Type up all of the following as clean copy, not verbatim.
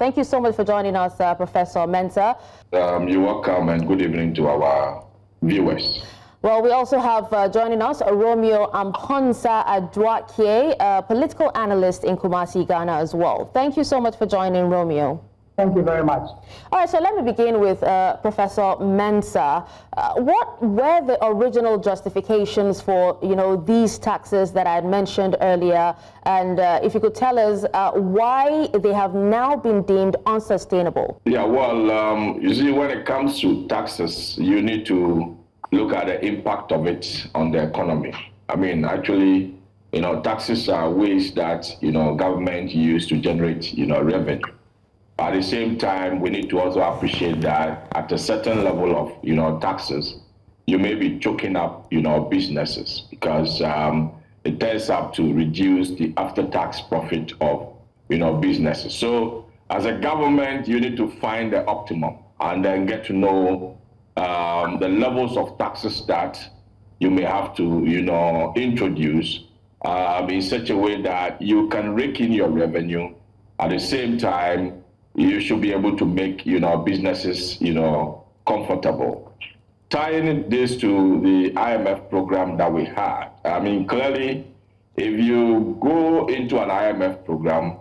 Thank you so much for joining us, Professor Mensah. You're welcome, and good evening to our viewers. Well, we also have joining us Romeo Amponsah-Aduakye, a political analyst in Kumasi, Ghana as well. Thank you so much for joining, Romeo. Thank you very much. All right, so let me begin with Professor Mensah. What were the original justifications for, these taxes that I had mentioned earlier? And if you could tell us why they have now been deemed unsustainable? Yeah, well, you see, when it comes to taxes, you need to look at the impact of it on the economy. I mean, actually, taxes are ways that, government use to generate, revenue. At the same time, we need to also appreciate that at a certain level of, taxes, you may be choking up, businesses because it tends up to reduce the after-tax profit of, businesses. So as a government, you need to find the optimum and then get to know the levels of taxes that you may have to, introduce in such a way that you can rake in your revenue. At the same time, you should be able to make, businesses, comfortable. Tying this to the IMF program that we had, I mean, clearly, if you go into an IMF program,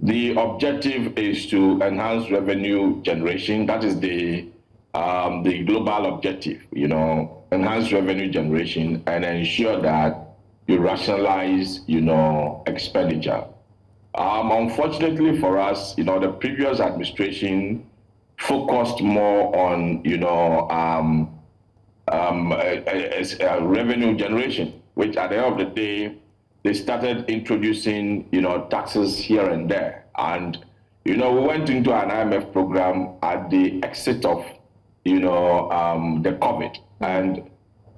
the objective is to enhance revenue generation. That is the global objective, enhance revenue generation and ensure that you rationalize, expenditure. Unfortunately for us, the previous administration focused more on, revenue generation, which at the end of the day, they started introducing, taxes here and there. And, we went into an IMF program at the exit of, the COVID. And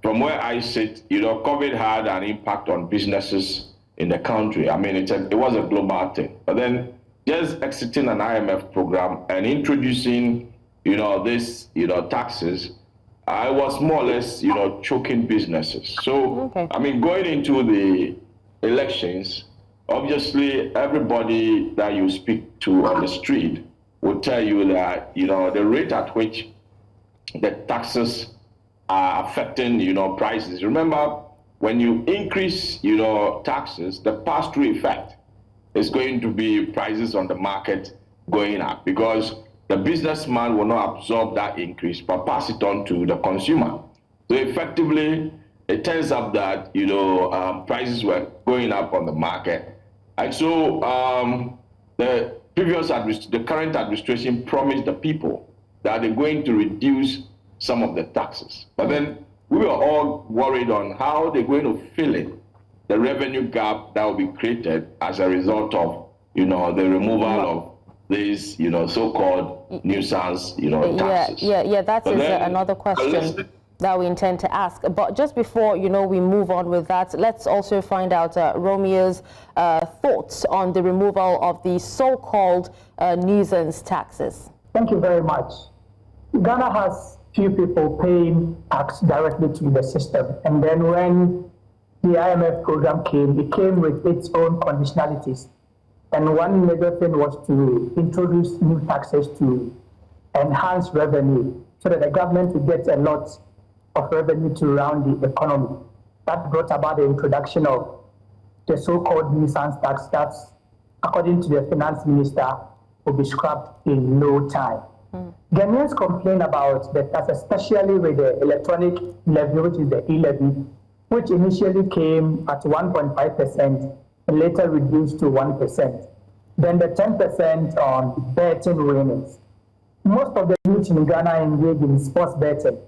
from where I sit, COVID had an impact on businesses in the country. I mean, it was a global thing. But then just exiting an IMF program and introducing, this, taxes, I was more or less, choking businesses. So, okay. I mean, going into the elections, obviously everybody that you speak to on the street will tell you that, the rate at which the taxes are affecting, prices. Remember, when you increase, taxes, the pass-through effect is going to be prices on the market going up because the businessman will not absorb that increase but pass it on to the consumer. So effectively, it turns out that, prices were going up on the market. And so the current administration promised the people that they're going to reduce some of the taxes. But then we were all worried on how they're going to fill in the revenue gap that will be created as a result of, the removal of these, so-called nuisance, taxes. Yeah, that is another question that we intend to ask. But just before, we move on with that, let's also find out Romeo's thoughts on the removal of the so-called nuisance taxes. Thank you very much. Ghana has few people paying tax directly to the system. And then when the IMF program came, it came with its own conditionalities. And one major thing was to introduce new taxes to enhance revenue so that the government would get a lot of revenue to run the economy. That brought about the introduction of the so-called nuisance tax that, according to the finance minister, will be scrapped in no time. Ghanaians complain about the tax, especially with the electronic levy, which is the e-levy, which initially came at 1.5% and later reduced to 1%. Then the 10% on betting winnings. Most of the youth in Ghana engage in sports betting.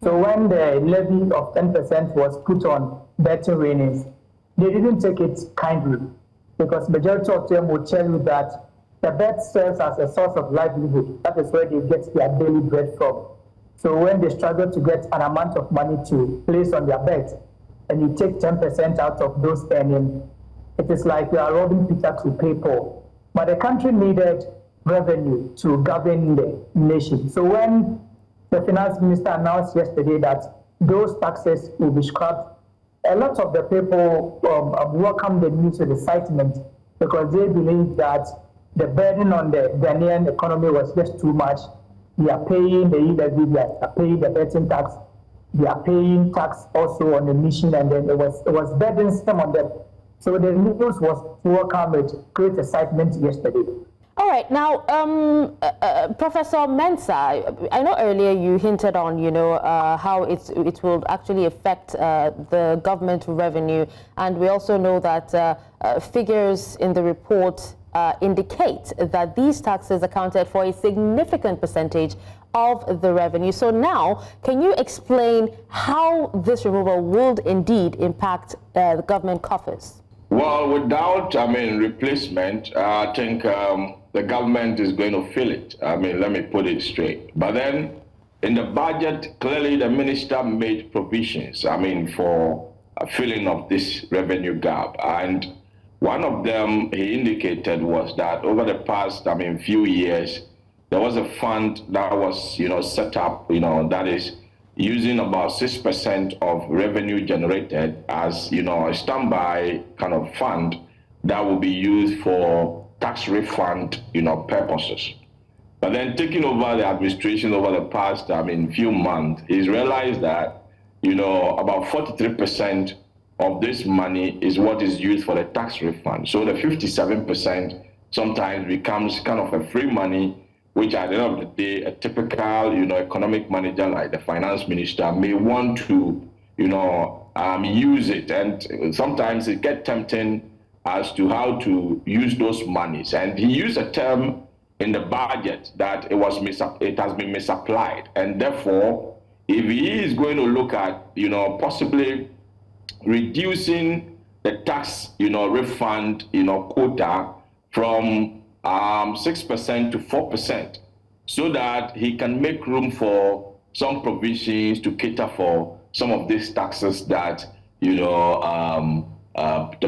So when the levy of 10% was put on betting winnings, they didn't take it kindly because majority of them would tell you that the bet serves as a source of livelihood. That is where they get their daily bread from. So when they struggle to get an amount of money to place on their bet, and you take 10% out of those earnings, it is like you are robbing Peter to pay Paul. But the country needed revenue to govern the nation. So when the finance minister announced yesterday that those taxes will be scrapped, a lot of the people welcome the news with excitement because they believe that the burden on the Ghanaian economy was just too much. They are paying the levy, they are paying the betting tax, they are paying tax also on emission, and then it was burdensome on them. So the news was welcome with great excitement yesterday. All right, now, Professor Mensah, I know earlier you hinted on, how it will actually affect the government revenue, and we also know that figures in the report indicate that these taxes accounted for a significant percentage of the revenue. So now, can you explain how this removal would indeed impact the government coffers? Well, without, replacement, I think the government is going to feel it. Let me put it straight. But then, in the budget, clearly the minister made provisions, for a filling of this revenue gap. And one of them he indicated was that over the past, few years, there was a fund that was, set up, that is using about 6% of revenue generated as, a standby kind of fund that will be used for tax refund, purposes. But then taking over the administration over the past, few months, he's realized that, about 43% of this money is what is used for the tax refund. So the 57% sometimes becomes kind of a free money, which at the end of the day, a typical, economic manager like the finance minister may want to, use it. And sometimes it gets tempting as to how to use those monies. And he used a term in the budget that it has been misapplied. And therefore, if he is going to look at, possibly reducing the tax, refund, quota from 6% to 4%, so that he can make room for some provisions to cater for some of these taxes that the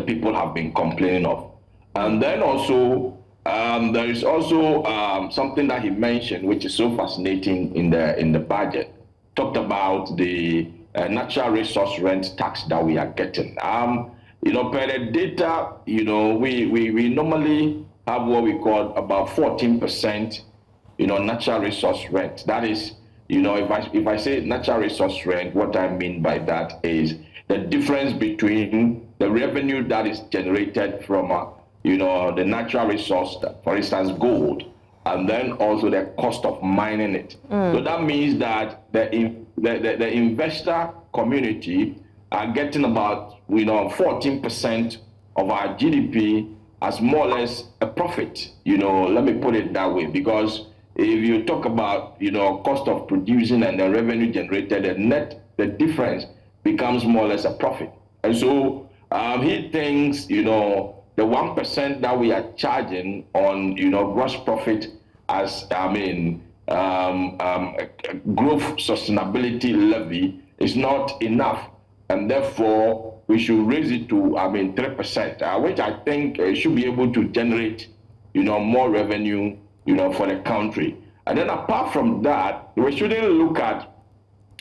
people have been complaining of. And then also there is also something that he mentioned, which is so fascinating in the budget. Talked about the natural resource rent tax that we are getting. Per the data, we normally have what we call about 14%, natural resource rent. That is, if I say natural resource rent, what I mean by that is the difference between the revenue that is generated from, the natural resource, for instance, gold, and then also the cost of mining it. So that means that the investor community are getting about, 14% of our GDP as more or less a profit. Let me put it that way, because if you talk about, cost of producing and the revenue generated, the difference becomes more or less a profit. And so he thinks, the 1% that we are charging on, gross profit as, growth sustainability levy is not enough. And therefore, we should raise it to, 3%, which I think should be able to generate, more revenue, for the country. And then apart from that, we shouldn't look at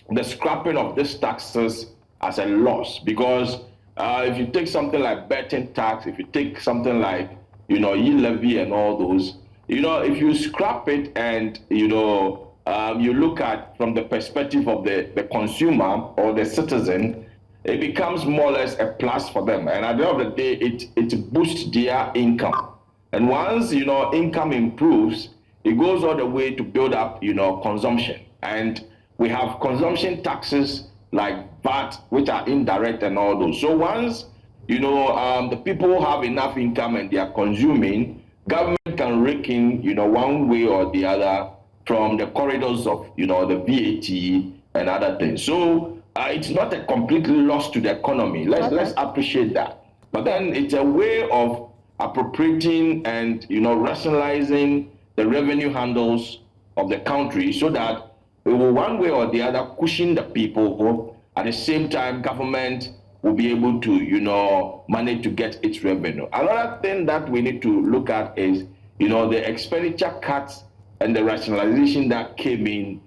the scrapping of these taxes as a loss, because if you take something like betting tax, if you take something like, levy and all those, if you scrap it and, you look at from the perspective of the consumer or the citizen, it becomes more or less a plus for them. And at the end of the day, it boosts their income. And once, income improves, it goes all the way to build up, consumption. And we have consumption taxes like VAT, which are indirect and all those. So once, the people have enough income and they are consuming, government can rake in, one way or the other from the corridors of, the VAT and other things. So it's not a complete loss to the economy. Let's appreciate that. But then it's a way of appropriating and, rationalizing the revenue handles of the country so that it will one way or the other cushion the people. At the same time, government will be able to, manage to get its revenue. Another thing that we need to look at is, the expenditure cuts and the rationalization that came in,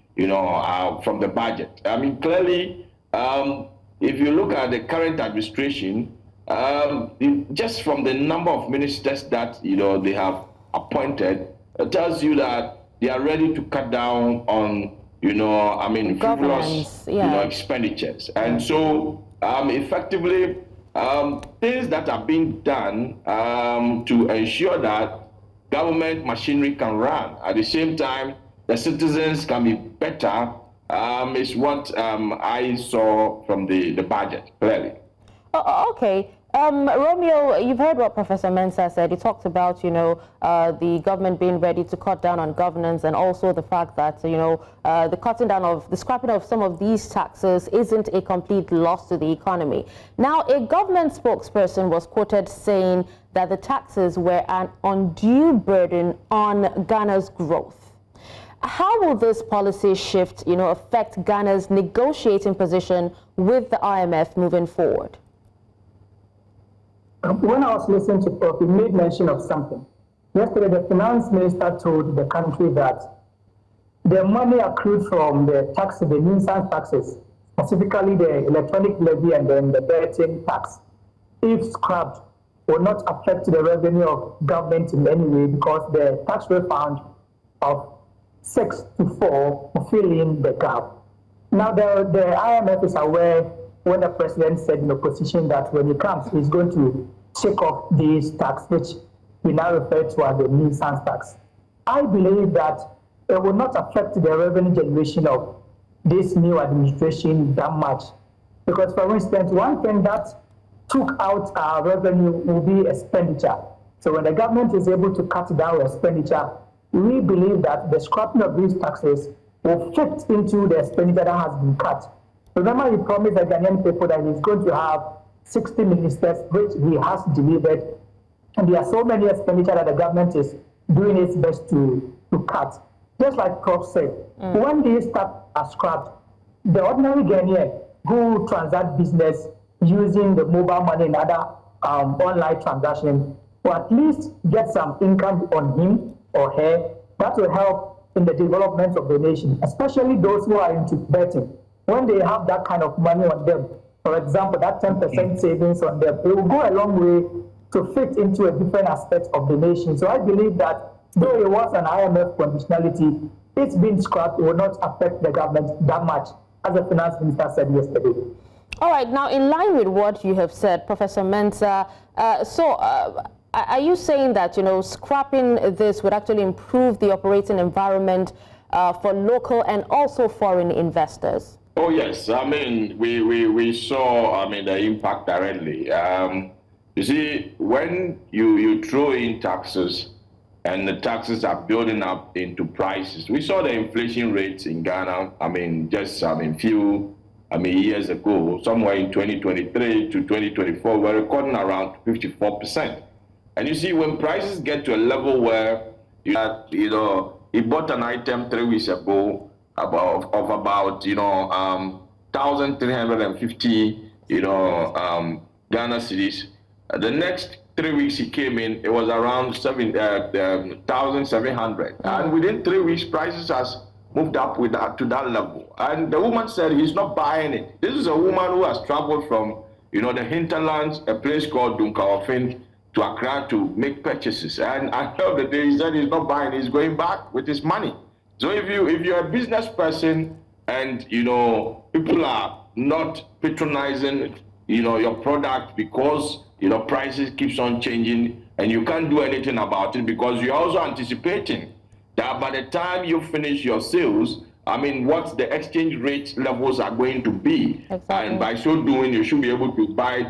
from the budget. Clearly, if you look at the current administration, just from the number of ministers that, they have appointed tells you that they are ready to cut down on, frivolous, expenditures. And so, effectively, things that are being done to ensure that government machinery can run. At the same time, the citizens can be better is what I saw from the budget, clearly. Okay. Romeo, you've heard what Professor Mensah said. He talked about, the government being ready to cut down on governance, and also the fact that, the scrapping of some of these taxes isn't a complete loss to the economy. Now, a government spokesperson was quoted saying that the taxes were an undue burden on Ghana's growth. How will this policy shift, affect Ghana's negotiating position with the IMF moving forward? When I was listening to Prof, he made mention of something. Yesterday, the finance minister told the country that the money accrued from the taxes, the nuisance taxes, specifically the electronic levy and then the betting tax, if scrapped, will not affect the revenue of government in any way, because the tax refund of 6 to 4 will fill in the gap. Now, the IMF is aware when the president said in opposition that when he comes, he's going to take off these tax, which we now refer to as the nuisance tax. I believe that it will not affect the revenue generation of this new administration that much. Because, for instance, one thing that took out our revenue will be expenditure. So when the government is able to cut down expenditure, we believe that the scrapping of these taxes will fit into the expenditure that has been cut. Remember, he promised the Ghanaian people that he's going to have 60 ministers, which he has delivered. And there are so many expenditure that the government is doing its best to cut. Just like Prof said, when these taxes are scrapped, the ordinary Ghanaian who transact business using the mobile money and other online transactions will at least get some income on him or her. That will help in the development of the nation, especially those who are into betting. When they have that kind of money on them, for example, that 10% savings on them, it will go a long way to fit into a different aspect of the nation. So I believe that though it was an IMF conditionality, it's been scrapped, it will not affect the government that much, as the finance minister said yesterday. All right, now in line with what you have said, Professor Mensah, are you saying that, scrapping this would actually improve the operating environment for local and also foreign investors? Oh, yes. I mean, we saw, the impact directly. You see, when you throw in taxes and the taxes are building up into prices, we saw the inflation rates in Ghana, few years ago, somewhere in 2023 to 2024, we're recording around 54%. And you see, when prices get to a level where you bought an item 3 weeks ago about 1,350 Ghana cedis, the next 3 weeks he came in, it was around 1,700, and within 3 weeks prices has moved up to that level. And the woman said he's not buying it. This is a woman who has traveled from the hinterlands, a place called Dunkaofin, to Accra to make purchases. And at the end of the day, he said he's not buying, he's going back with his money. So if you're a business person and people are not patronizing your product because prices keeps on changing and you can't do anything about it, because you're also anticipating that by the time you finish your sales, what the exchange rate levels are going to be. Exactly. And by so doing, you should be able to buy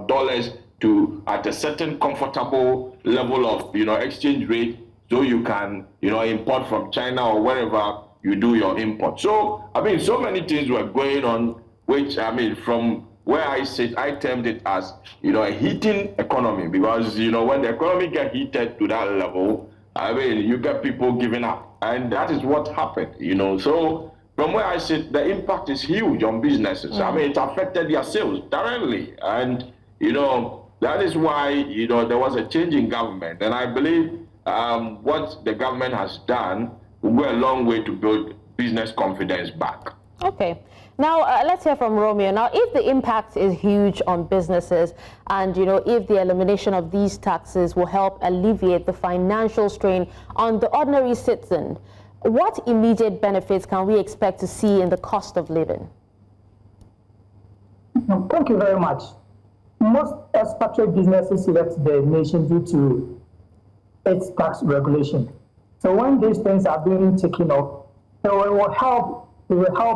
dollars at a certain comfortable level of exchange rate, so you can import from China or wherever you do your import. So so many things were going on, which from where I sit, I termed it as a heating economy, because when the economy gets heated to that level, you get people giving up, and that is what happened. So from where I sit, the impact is huge on businesses. It affected their sales directly, and that is why there was a change in government, and I believe what the government has done will go a long way to build business confidence back. Okay. Now, let's hear from Romeo. Now, if the impact is huge on businesses and, if the elimination of these taxes will help alleviate the financial strain on the ordinary citizen, what immediate benefits can we expect to see in the cost of living? Thank you very much. Most expatriate businesses left the nation due to its tax regulation. So when these things are being taken up, so it will help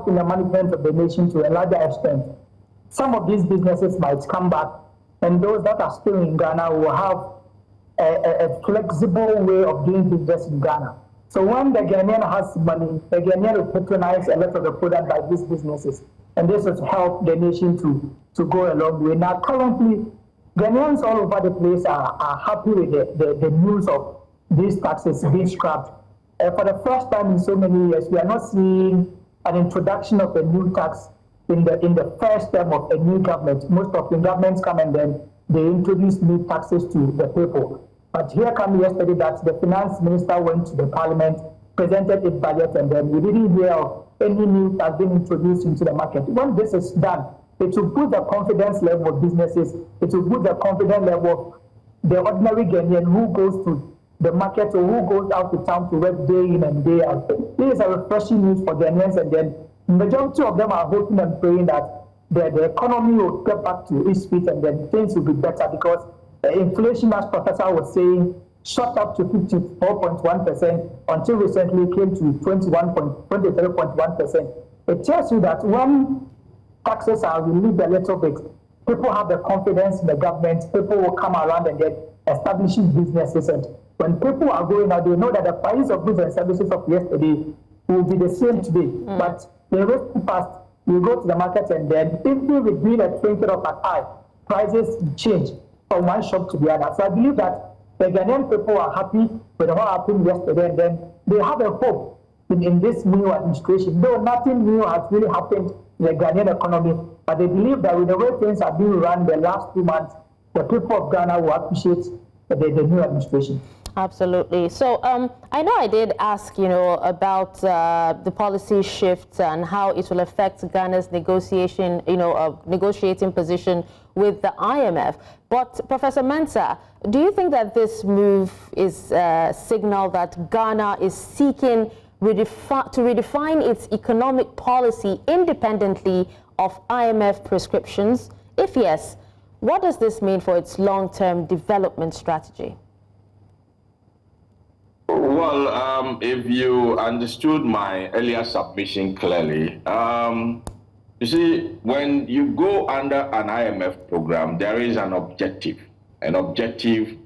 in the management of the nation to a larger extent. Some of these businesses might come back, and those that are still in Ghana will have a flexible way of doing business in Ghana. So when the Ghanaian has money, the Ghanaian will patronize a lot of the product by these businesses, and this will help the nation to go a long way. Now, currently, Ghanaians all over the place are happy with the news of these taxes being scrapped. For the first time in so many years, we are not seeing an introduction of a new tax in the first term of a new government. Most of the governments come and then they introduce new taxes to the people. But here come yesterday that the finance minister went to the parliament, presented his budget, and then we didn't hear of any new tax being introduced into the market. When this is done, it will boost the confidence level of businesses. It will boost the confidence level of the ordinary Ghanaian who goes to the market or who goes out to town to work day in and day out. This is a refreshing news for Ghanaians, and then majority of them are hoping and praying that the economy will get back to its feet and then things will be better, because the inflation, as Professor was saying, shot up to 54.1% until recently came to 23.1%. It tells you that when taxes are relieved a little bit, people have the confidence in the government, people will come around and then establishing businesses, and when people are going out, they know that the price of goods and services of yesterday will be the same today. But the rest past, you go to the market and then even with being a twinkle of an eye, prices change from one shop to the other. So I believe that the Ghanaian people are happy with what happened yesterday, and then they have a hope in this new administration. Though nothing new has really happened in the Ghanaian economy, but they believe that with the way things are being run the last 2 months, the people of Ghana will appreciate the new administration. Absolutely. So I know I did ask, about the policy shifts and how it will affect Ghana's negotiating position with the IMF. But Professor Mensah, do you think that this move is a signal that Ghana is seeking to redefine its economic policy independently of IMF prescriptions? If yes, what does this mean for its long-term development strategy? Well, if you understood my earlier submission clearly, you see, when you go under an IMF program, there is an objective. An objective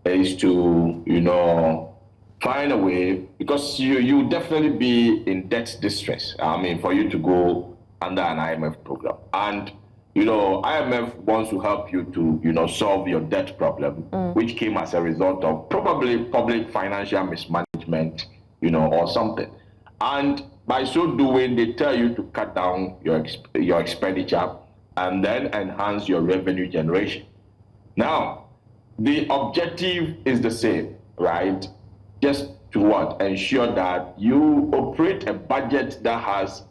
is to, find a way, because you definitely be in debt distress, for you to go under an IMF program. And IMF wants to help you to, solve your debt problem, which came as a result of probably public financial mismanagement, or something. And by so doing, they tell you to cut down your expenditure and then enhance your revenue generation. Now, the objective is the same, right? Just to what? Ensure that you operate a budget that has,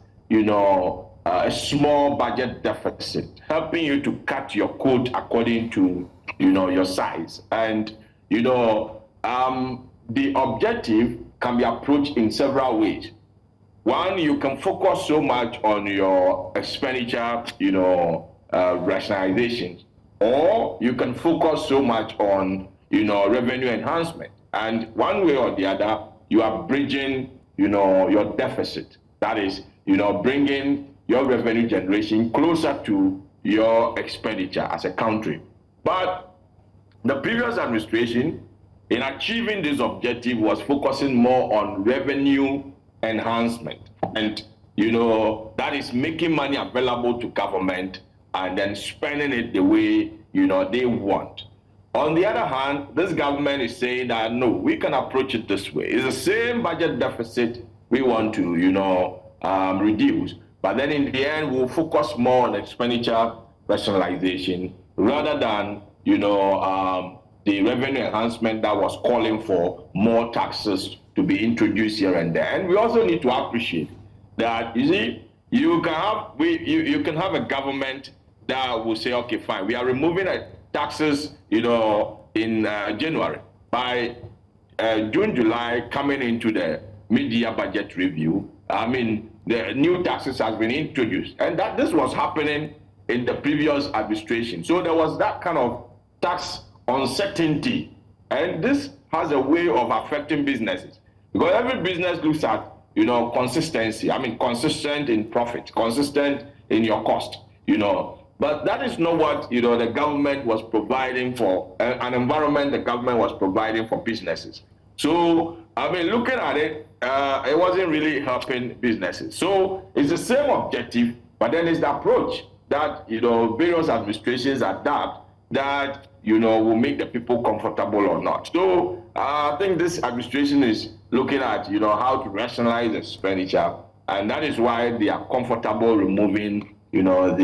a small budget deficit, helping you to cut your coat according to, your size. And, the objective can be approached in several ways. One, you can focus so much on your expenditure, rationalization, or you can focus so much on, revenue enhancement. And one way or the other, you are bridging, your deficit. That is, bringing your revenue generation closer to your expenditure as a country. But the previous administration, in achieving this objective, was focusing more on revenue enhancement. And, that is making money available to government and then spending it the way, they want. On the other hand, this government is saying that, no, we can approach it this way. It's the same budget deficit we want to, reduce. But then in the end, we'll focus more on expenditure rationalization rather than, the revenue enhancement that was calling for more taxes to be introduced here and there. And we also need to appreciate that, you see, you can have a government that will say, okay, fine, we are removing taxes, in January. By June, July, coming into the mid-year budget review, I mean, the new taxes has been introduced, and that this was happening in the previous administration. So there was that kind of tax uncertainty, and this has a way of affecting businesses, because every business looks at, consistency. I mean, consistent in profit, consistent in your cost, But that is not what, the government was providing for, an environment the government was providing for businesses. So, I mean, looking at it, it wasn't really helping businesses. So it's the same objective, but then it's the approach that, various administrations adapt that, will make the people comfortable or not. So I think this administration is looking at, how to rationalize expenditure, and that is why they are comfortable removing, those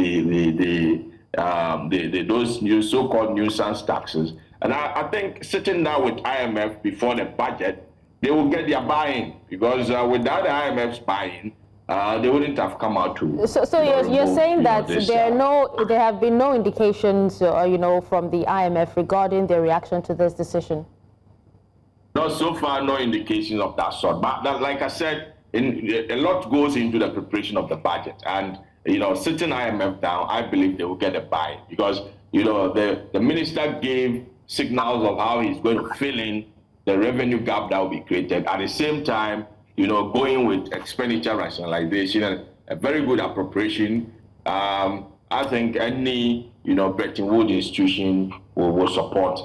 new so-called nuisance taxes. And I think sitting down with IMF before the budget, they will get their buy-in, because without the IMF's buy-in, they wouldn't have come out to. So you're saying that there have been no indications, from the IMF regarding their reaction to this decision? No, so far, no indications of that sort. But like I said, a lot goes into the preparation of the budget, and sitting IMF down, I believe they will get a buy, because the minister gave signals of how he's going to fill in the revenue gap that will be created. At the same time, going with expenditure rationalization and a very good appropriation. I think any Bretton Woods institution will support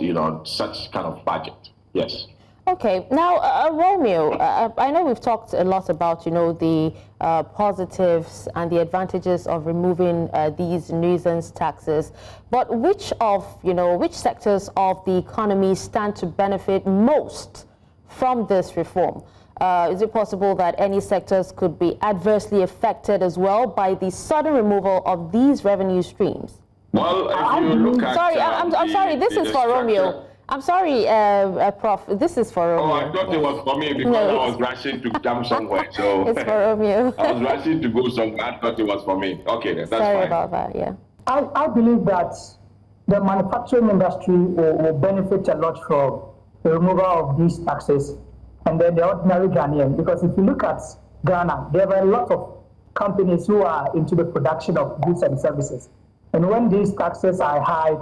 such kind of budget. Yes. Okay, now Romeo, I know we've talked a lot about the positives and the advantages of removing these nuisance taxes, but which sectors of the economy stand to benefit most from this reform? Is it possible that any sectors could be adversely affected as well by the sudden removal of these revenue streams? Well, if you look at... Sorry, I'm sorry, this is for Romeo. I'm sorry, Prof. This is for Romeo. Oh, I thought it was for me because I was rushing to jump somewhere. So it's for Romeo. I was rushing to go somewhere. I thought it was for me. Okay, then that's fine. Sorry about that. Yeah. I believe that the manufacturing industry will benefit a lot from the removal of these taxes, and then the ordinary Ghanaian. Because if you look at Ghana, there are a lot of companies who are into the production of goods and services, and when these taxes are high,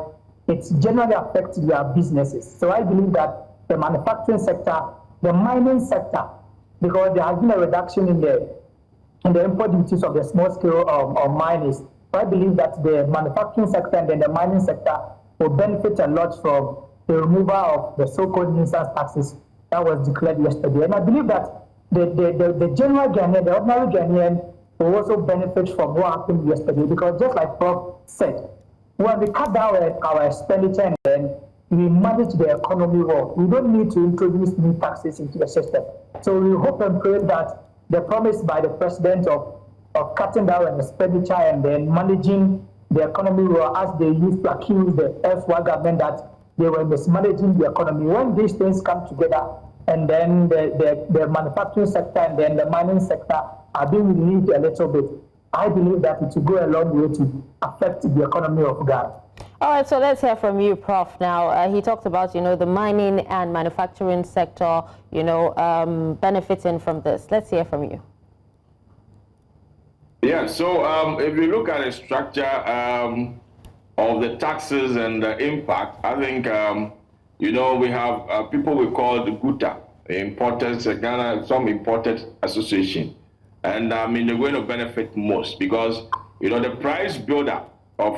it's generally affects their businesses. So I believe that the manufacturing sector, the mining sector, because there has been a reduction in the import duties of the small scale miners. So I believe that the manufacturing sector and then the mining sector will benefit a lot from the removal of the so-called nuisance taxes that was declared yesterday. And I believe that the general Ghanaian, the ordinary Ghanaian, will also benefit from what happened yesterday, because just like Prof said, when we cut down our expenditure and then we manage the economy well, we don't need to introduce new taxes into the system. So we hope and pray that the promise by the president of cutting down on expenditure and then managing the economy well, as they used to accuse the FY government that they were mismanaging the economy. When these things come together, and then the manufacturing sector and then the mining sector are being relieved a little bit, I believe that it will go a long way to affect the economy of Ghana. All right, so let's hear from you, Prof. Now, he talked about, the mining and manufacturing sector, benefiting from this. Let's hear from you. Yeah, so if you look at the structure of the taxes and the impact, I think, we have people we call the GUTA, Importers, Ghana, some Importers Association. And they're going to benefit most because, the price buildup of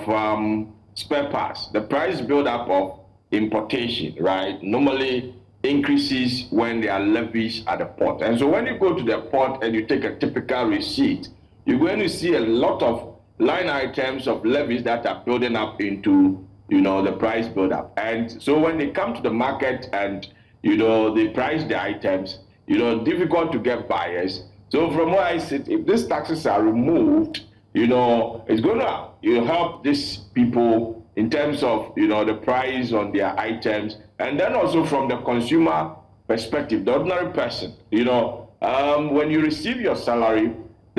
spare parts, the price buildup of importation, right, normally increases when there are levies at the port. And so when you go to the port and you take a typical receipt, you're going to see a lot of line items of levies that are building up into, the price buildup. And so when they come to the market and, they price the items, difficult to get buyers. So from where I sit, if these taxes are removed, it's going to help these people in terms of, the price on their items. And then also from the consumer perspective, the ordinary person, when you receive your salary,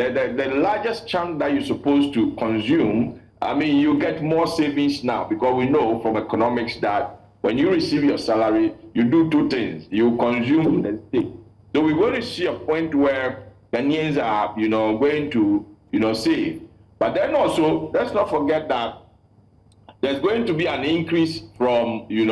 the largest chunk that you're supposed to consume, I mean, you get more savings now, because we know from economics that when you receive your salary, you do two things. You consume and stay. So we're going to see a point where Ghanaians are, going to, save. But then also, let's not forget that there's going to be an increase from, the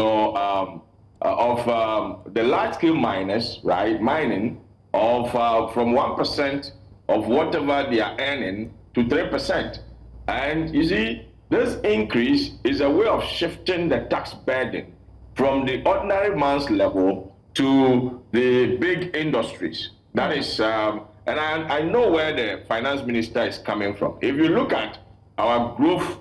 large-scale miners, right, mining, of from 1% of whatever they are earning to 3%. And you see, this increase is a way of shifting the tax burden from the ordinary man's level to the big industries. That is, and I know where the finance minister is coming from. If you look at our growth,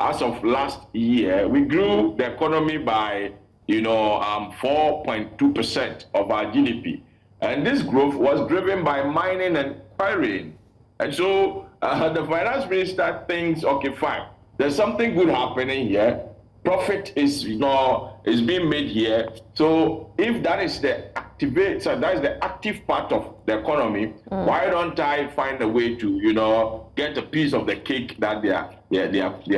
as of last year, we grew the economy by, 4.2% of our GDP. And this growth was driven by mining and quarrying. And so the finance minister thinks, okay, fine, there's something good happening here. Profit is, is being made here. So if that is the active part of the economy, why don't I find a way to, get a piece of the cake that they are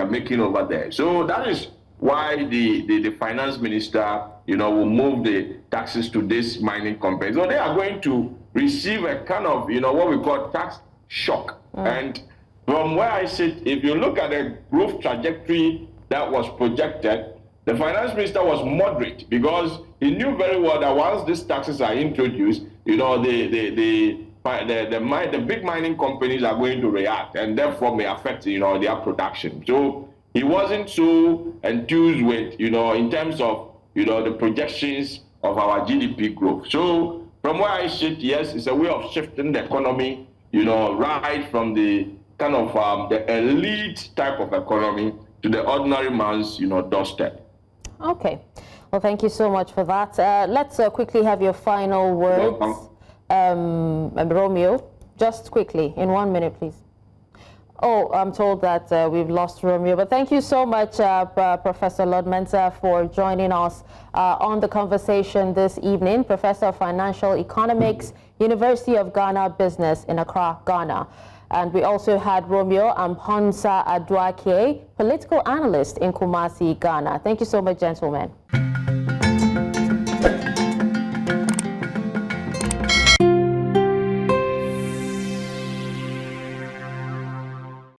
making over there? So that is why the finance minister, will move the taxes to this mining company. So they are going to receive a kind of, what we call tax shock. And from where I sit, if you look at the growth trajectory that was projected, the finance minister was moderate, because he knew very well that once these taxes are introduced, the big mining companies are going to react, and therefore may affect, their production. So he wasn't so enthused with, in terms of, the projections of our GDP growth. So from where I sit, yes, it's a way of shifting the economy, right from the kind of the elite type of economy to the ordinary man's, doorstep. Okay. Well, thank you so much for that. Let's quickly have your final words. Romeo, just quickly, in 1 minute, please. Oh, I'm told that we've lost Romeo, but thank you so much, Professor Lord Mensah, for joining us on the conversation this evening. Professor of Financial Economics, University of Ghana Business in Accra, Ghana. And we also had Romeo Amponsah-Aduakye, political analyst in Kumasi, Ghana. Thank you so much, gentlemen.